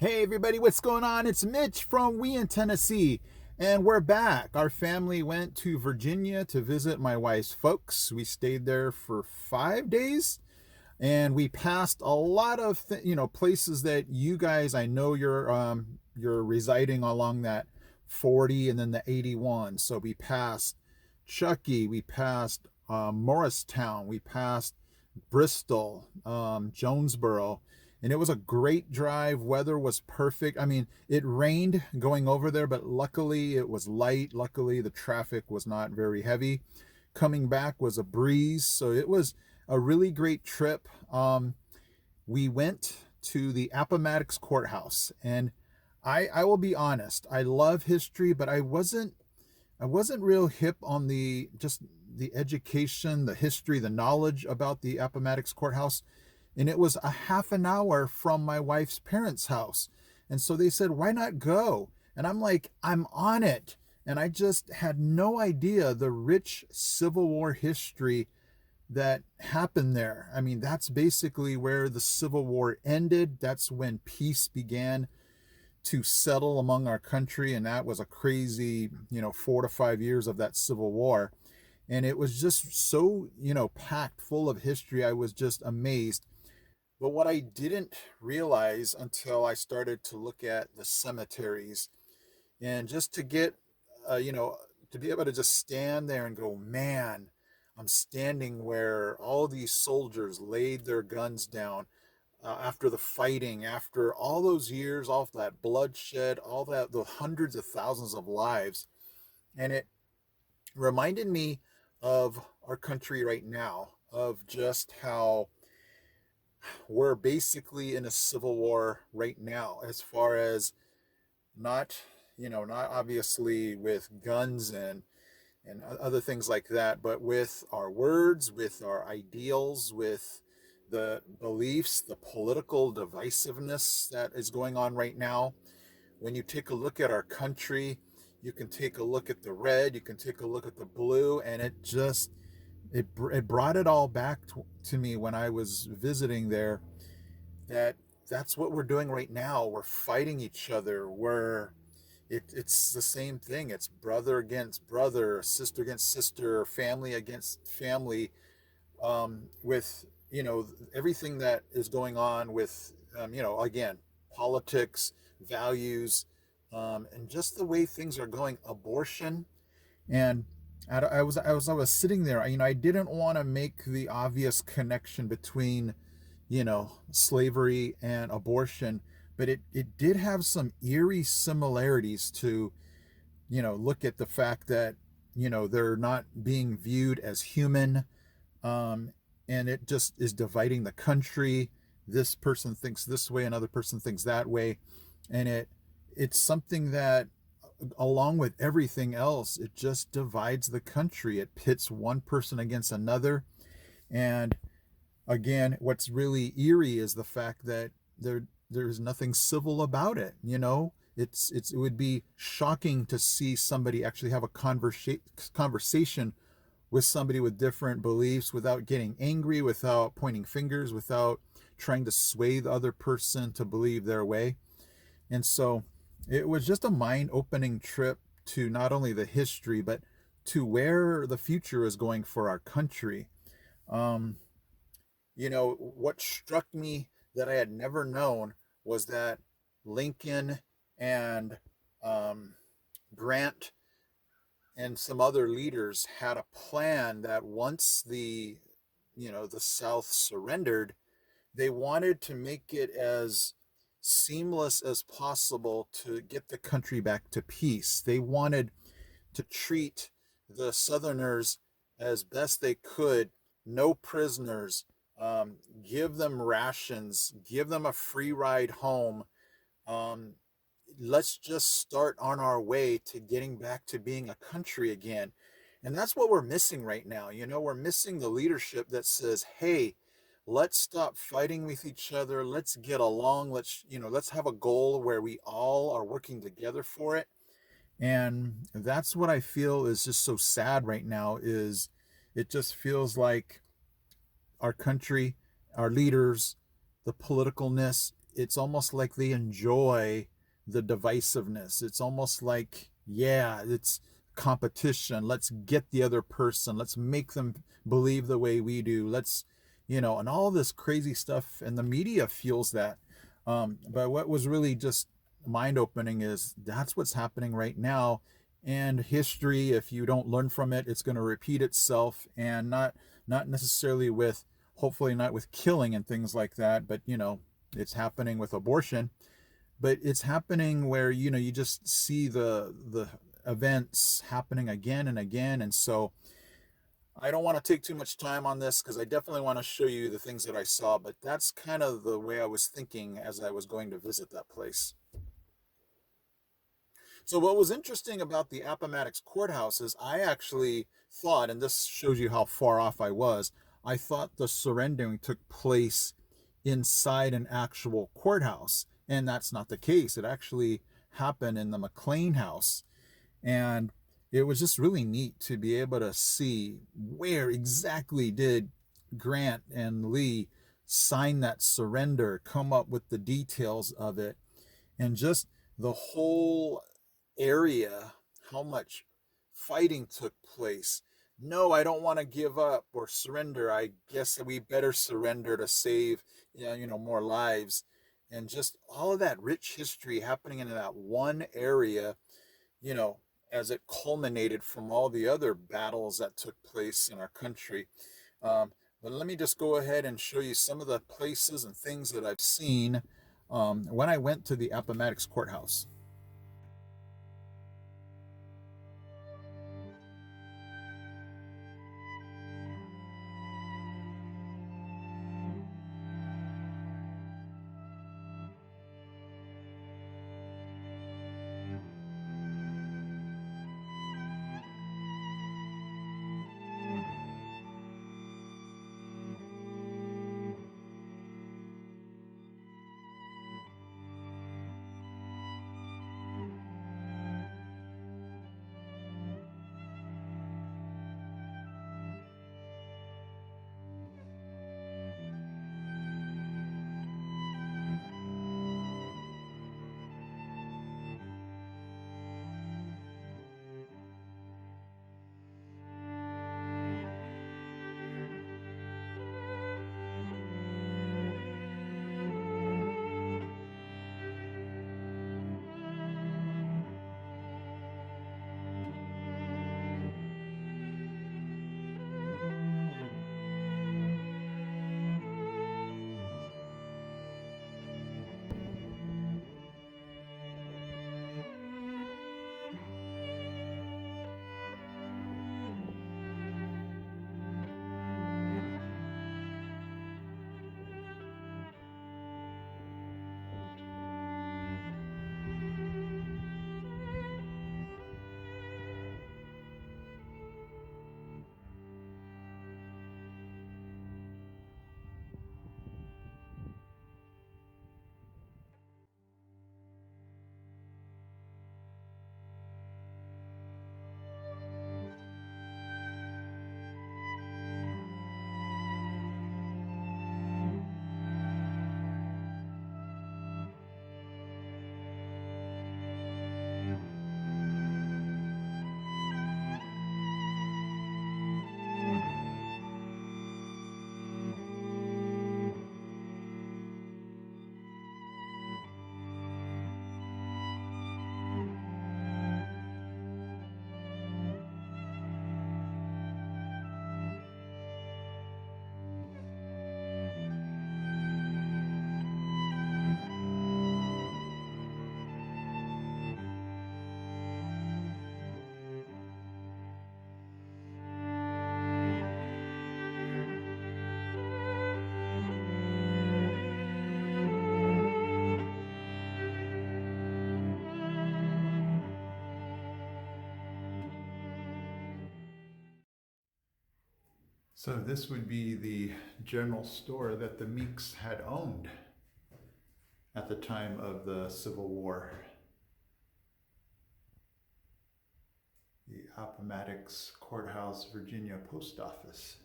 Hey everybody, what's going on? It's Mitch from We in Tennessee, and we're back. Our family went to Virginia to visit my wife's folks. We stayed there for 5 days, and we passed a lot of places that you guys. I know you're residing along that 40 and then the 81. So we passed Chucky, we passed Morristown, we passed Bristol, Jonesboro, and it was a great drive. Weather was perfect. I mean, it rained going over there, but luckily it was light. Luckily, the traffic was not very heavy. Coming back was a breeze, so it was a really great trip. We went to the Appomattox Court House, and I will be honest, I love history, but I wasn't real hip on the education, the history, the knowledge about the Appomattox Courthouse. And it was a half an hour from my wife's parents' house. And so they said, why not go? And I'm like, I'm on it. And I just had no idea the rich Civil War history that happened there. I mean, that's basically where the Civil War ended. That's when peace began to settle among our country. And that was a crazy, 4 to 5 years of that Civil War. And it was just so, packed full of history. I was just amazed. But what I didn't realize until I started to look at the cemeteries and just to get, to be able to just stand there and go, man, I'm standing where all these soldiers laid their guns down after the fighting, after all those years, all that bloodshed, all that, the hundreds of thousands of lives. And it reminded me of our country right now, of just how we're basically in a civil war right now, as far as not, not obviously with guns and other things like that, but with our words, with our ideals, with the beliefs, the political divisiveness that is going on right now. When you take a look at our country, you can take a look at the red, you can take a look at the blue, and it brought it all back to me when I was visiting there, that that's what we're doing right now. We're fighting each other. It's the same thing. It's brother against brother, sister against sister, family against family, with everything that is going on with again, politics, values, and just the way things are going, abortion. And I was sitting there. I didn't want to make the obvious connection between slavery and abortion, but it did have some eerie similarities to look at the fact that they're not being viewed as human, um, and it just is dividing the country. This person thinks this way, another person thinks that way, and it's something that, along with everything else, it just divides the country. It pits one person against another. And again, what's really eerie is the fact that there's nothing civil about it. It would be shocking to see somebody actually have a conversation with somebody with different beliefs without getting angry, without pointing fingers, without trying to sway the other person to believe their way. And so it was just a mind opening trip to not only the history, but to where the future is going for our country. Um, what struck me that I had never known was that Lincoln and um, Grant and some other leaders had a plan that once the South surrendered, they wanted to make it as seamless as possible to get the country back to peace. They wanted to treat the Southerners as best they could, no prisoners, give them rations, give them a free ride home. Um, let's just start on our way to getting back to being a country again. And that's what we're missing right now. We're missing the leadership that says, hey, let's stop fighting with each other. Let's get along. Let's have a goal where we all are working together for it. And that's what I feel is just so sad right now, is it just feels like our country, our leaders, the politicalness it's almost like they enjoy the divisiveness. It's almost like, yeah, it's competition. Let's get the other person. Let's make them believe the way we do. Let's, and all this crazy stuff. And the media fuels that. But what was really just mind opening is that's what's happening right now. And history, if you don't learn from it, it's going to repeat itself, and not necessarily with, hopefully not with killing and things like that, but it's happening with abortion. But it's happening where you just see the events happening again and again. And so I don't want to take too much time on this because I definitely want to show you the things that I saw, but that's kind of the way I was thinking as I was going to visit that place. So what was interesting about the Appomattox Court House is I actually thought, and this shows you how far off I thought the surrendering took place inside an actual courthouse, and that's not the case. It actually happened in the McLean House, and it was just really neat to be able to see where exactly did Grant and Lee sign that surrender, come up with the details of it, and just the whole area, how much fighting took place. No, I don't want to give up or surrender. I guess we better surrender to save, more lives. And just all of that rich history happening in that one area, you know, as it culminated from all the other battles that took place in our country. Um, but let me just go ahead and show you some of the places and things that I've seen when I went to the Appomattox Courthouse. So this would be the general store that the Meeks had owned at the time of the Civil War. The Appomattox Courthouse, Virginia Post Office.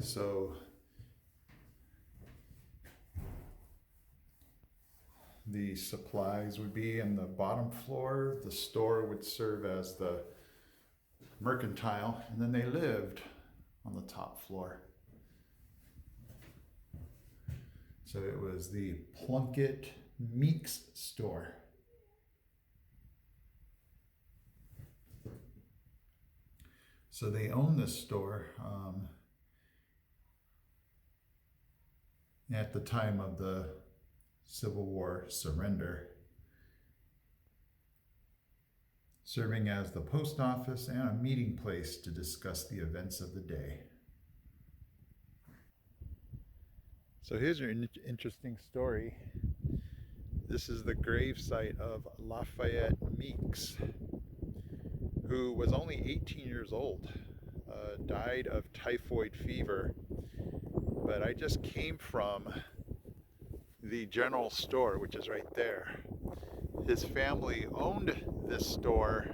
So the supplies would be in the bottom floor. The store would serve as the mercantile, and then they lived on the top floor. So it was the Plunkett Meeks store. So they owned this store at the time of the Civil War surrender, serving as the post office and a meeting place to discuss the events of the day. So here's an interesting story. This is the gravesite of Lafayette Meeks, who was only 18 years old, died of typhoid fever. But I just came from the general store, which is right there. His family owned this store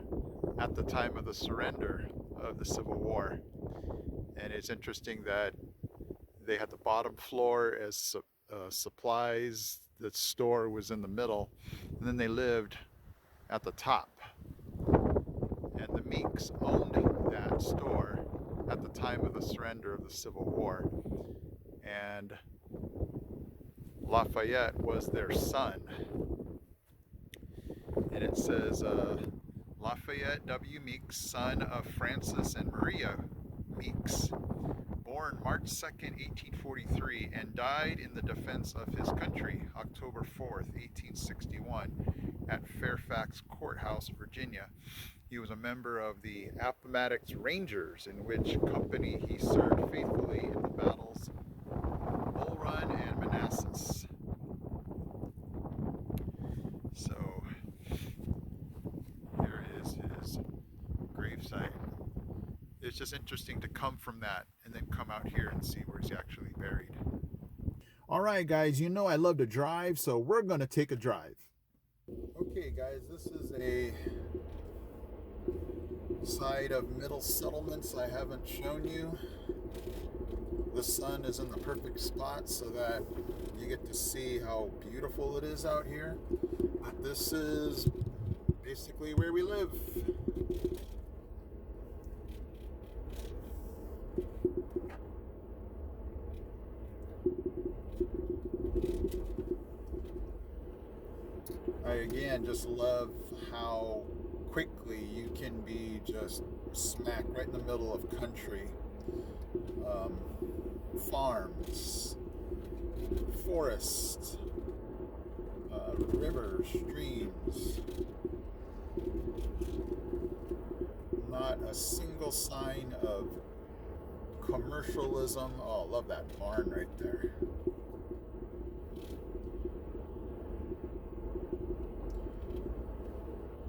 at the time of the surrender of the Civil War. And it's interesting that they had the bottom floor as supplies, the store was in the middle, and then they lived at the top. And the Meeks owned that store at the time of the surrender of the Civil War. And Lafayette was their son. And it says, Lafayette W. Meeks, son of Francis and Maria Meeks, born March 2nd, 1843, and died in the defense of his country, October 4th, 1861, at Fairfax Court House, Virginia. He was a member of the Appomattox Rangers, in which company he served faithfully in the battles Bull Run and Manassas. So here is his gravesite. It's just interesting to come from that and then come out here and see where he's actually buried. All right, guys, you know I love to drive, so we're going to take a drive. Okay, guys, this is a side of Middle Settlements I haven't shown you. The sun is in the perfect spot so that you get to see how beautiful it is out here. But this is basically where we live. I again just love how quickly you can be just smack right in the middle of country. Farms, forests, rivers, streams. Not a single sign of commercialism. Oh, I love that barn right there.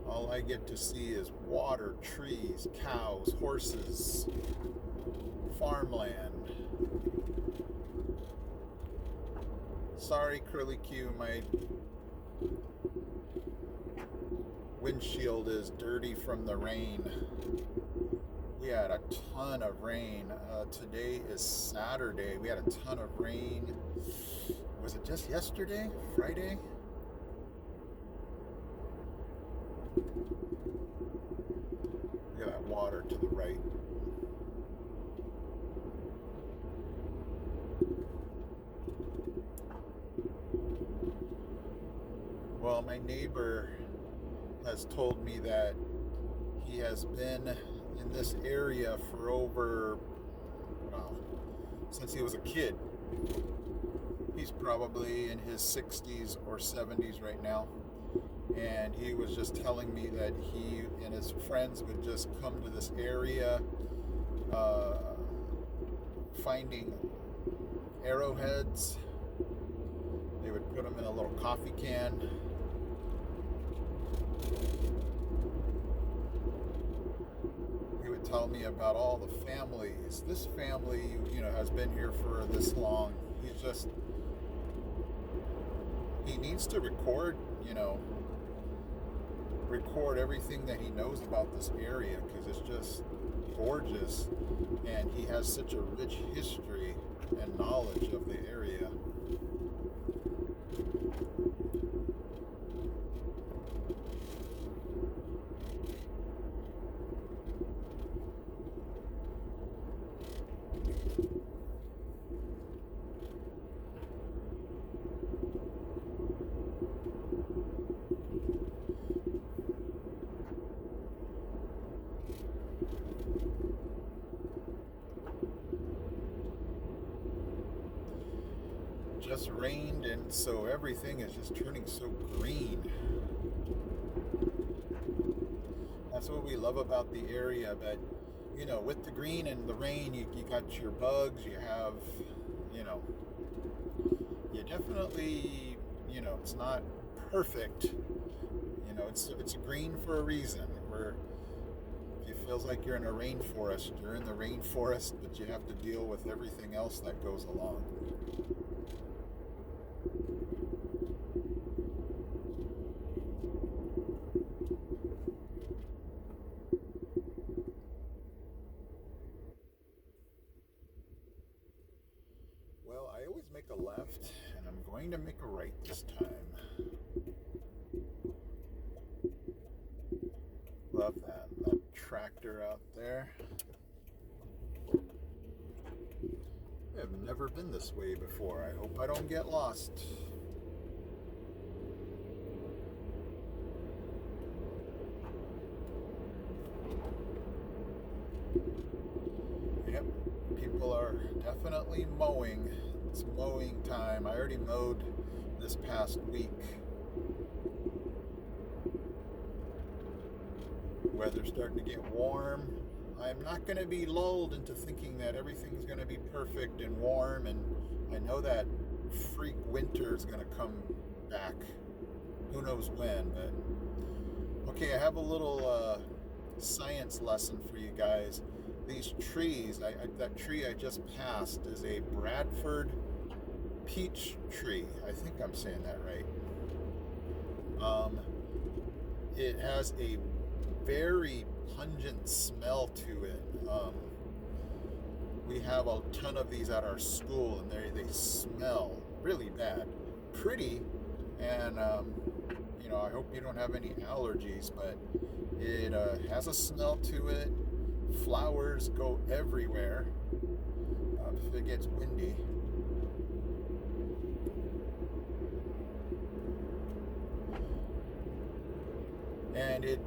All I get to see is water, trees, cows, horses, farmland. Sorry, Curly Q, my windshield is dirty from the rain. We had a ton of rain. Today is Saturday. We had a ton of rain. Was it just yesterday? Friday? Look at that water to the right. Well, my neighbor has told me that he has been in this area for over, well, since he was a kid. He's probably in his 60s or 70s right now. And he was just telling me that he and his friends would just come to this area, finding arrowheads. They would put them in a little coffee can. He would tell me about all the families. This family, has been here for this long. He needs to record everything that he knows about this area, because it's just gorgeous, and he has such a rich history and knowledge of the area. rained, and so everything is just turning so green. That's what we love about the area. But with the green and the rain, you got your bugs. You have, you definitely, it's not perfect. It's a green for a reason. It feels like you're in a rainforest. You're in the rainforest, but you have to deal with everything else that goes along. Well, I always make a left, and I'm going to make a right this time. Love that tractor out there. I've never been this way before. I hope I don't get lost. Yep, people are definitely mowing. It's mowing time. I already mowed this past week. Weather's starting to get warm. I'm not going to be lulled into thinking that everything's going to be perfect and warm, and I know that freak winter is going to come back. Who knows when, but okay, I have a little science lesson for you guys. These trees, that tree I just passed is a Bradford peach tree. I think I'm saying that right. It has a very pungent smell to it. We have a ton of these at our school, and they smell really bad. Pretty, and I hope you don't have any allergies, but it has a smell to it. Flowers go everywhere if it gets windy. And it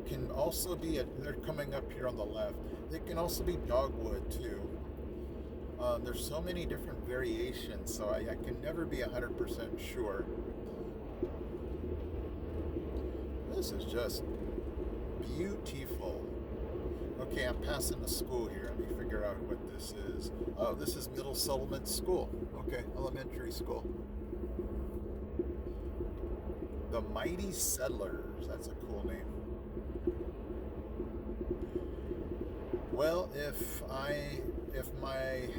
can also be, they're coming up here on the left, it can also be dogwood too. There's so many different variations, so I can never be 100% sure. This is just beautiful. Okay, I'm passing the school here. Let me figure out what this is. Oh, this is Middle Settlement School. Okay, elementary school. The Mighty Settlers. That's a cool name. Well, if my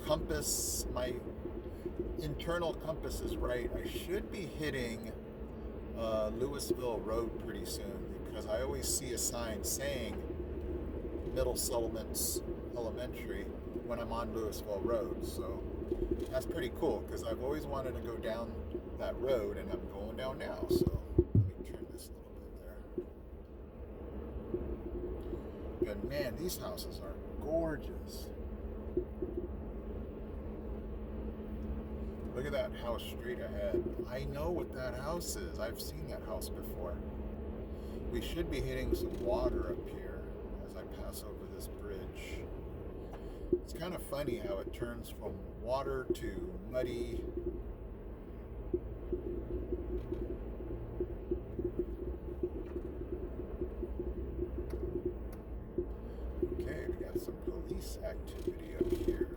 compass, my internal compass is right, I should be hitting Louisville Road pretty soon, because I always see a sign saying Middle Settlements Elementary when I'm on Louisville Road. So that's pretty cool, because I've always wanted to go down that road, and I'm going down now. So let me turn this a little bit there. But man, these houses are gorgeous. Look at that house straight ahead. I know what that house is. I've seen that house before. We should be hitting some water up here as I pass over this bridge. It's kind of funny how it turns from water to muddy. Okay, we got some police activity up here.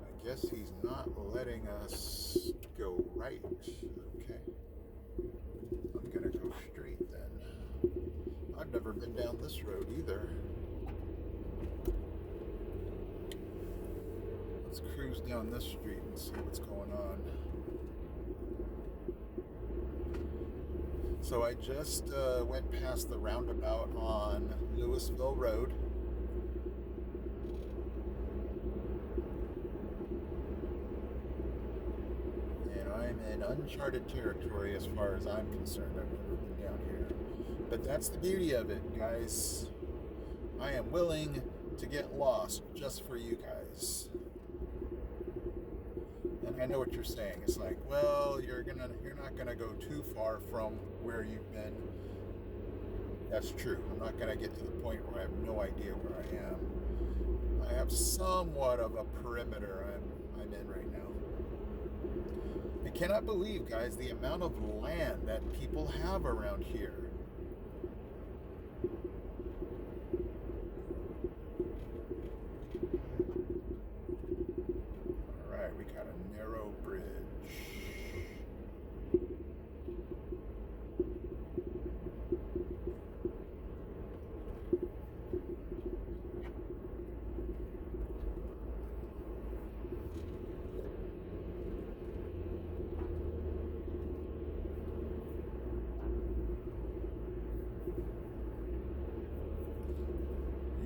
I guess he's not letting us go right. Okay. I'm gonna go straight then. I've never been down this road either. Let's cruise down this street and see what's going on. So I just went past the roundabout on Louisville Road. I'm in uncharted territory as far as I'm concerned. I've never been down here. But that's the beauty of it, guys. I am willing to get lost just for you guys. And I know what you're saying. It's like, well, you're not gonna go too far from where you've been. That's true. I'm not gonna get to the point where I have no idea where I am. I have somewhat of a perimeter I'm in right now. cannot believe, guys, the amount of land that people have around here. All right, we got a narrow bridge.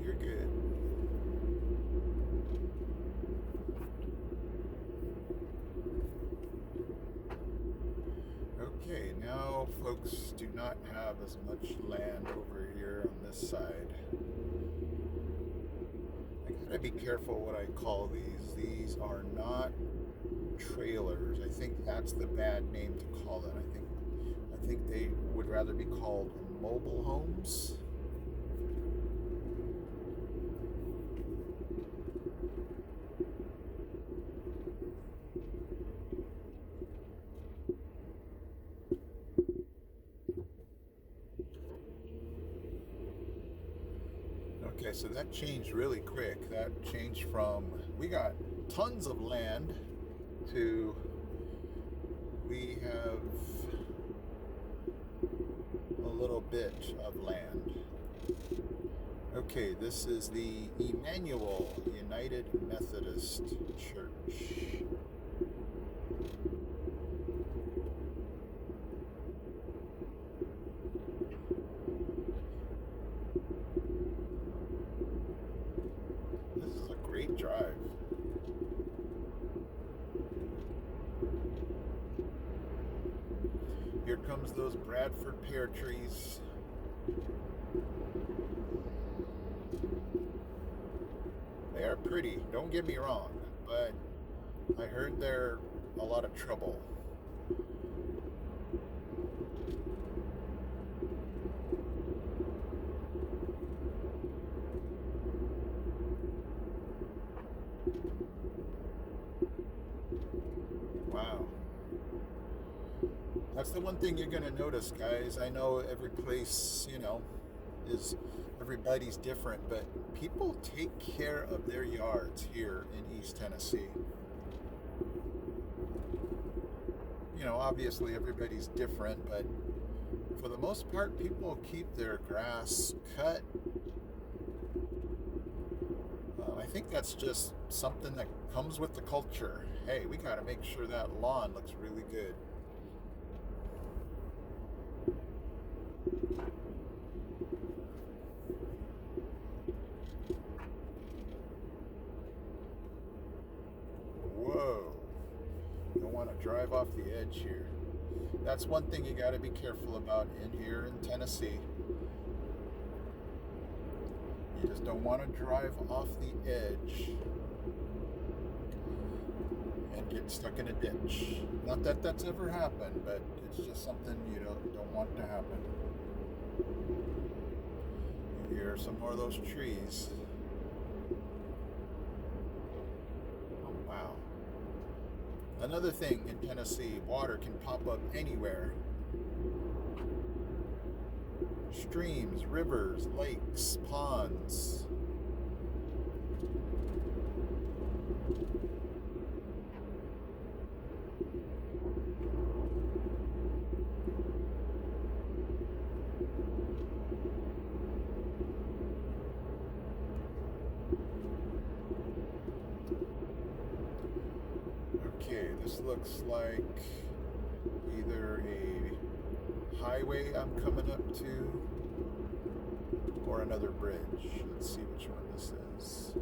You're good. Okay, now folks do not have as much land over here on this side. I gotta be careful what I call these. These are not trailers. I think that's the bad name to call it. I think they would rather be called mobile homes. Okay, so that changed really quick. That changed from we got tons of land to we have a little bit of land. Okay, this is the Emmanuel United Methodist Church. This is a great drive. Here comes those Bradford pear trees. They are pretty, don't get me wrong, but I heard they're a lot of trouble. Wow. That's the one thing you're going to notice, guys. I know every place, is everybody's different, but people take care of their yards here in East Tennessee. Obviously everybody's different, but for the most part, people keep their grass cut. I think that's just something that comes with the culture. Hey, we got to make sure that lawn looks really good. Whoa. Don't want to drive off the edge here. That's one thing you got to be careful about in here in Tennessee. You just don't want to drive off the edge and get stuck in a ditch. Not that that's ever happened, but it's just something you don't want to happen. Here are some more of those trees. Oh, wow. Another thing in Tennessee, water can pop up anywhere. Streams, rivers, lakes, ponds. Okay, this looks like either a highway I'm coming up to or another bridge. Let's see which one this is.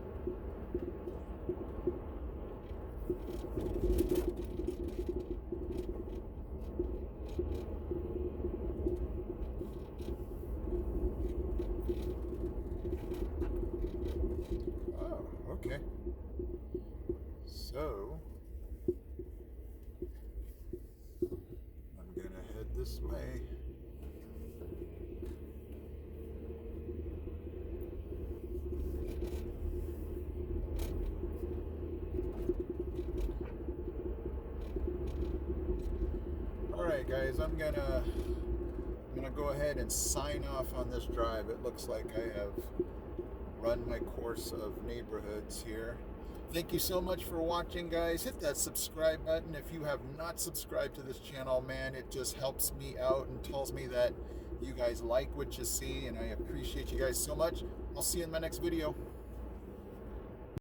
Oh, okay. So I'm gonna head this way. right, guys, I'm gonna go ahead and sign off on this drive. It looks like I have run my course of neighborhoods here. Thank you so much for watching, guys. Hit that subscribe button if you have not subscribed to this channel, man. It just helps me out and tells me that you guys like what you see, and I appreciate you guys so much. I'll see you in my next video.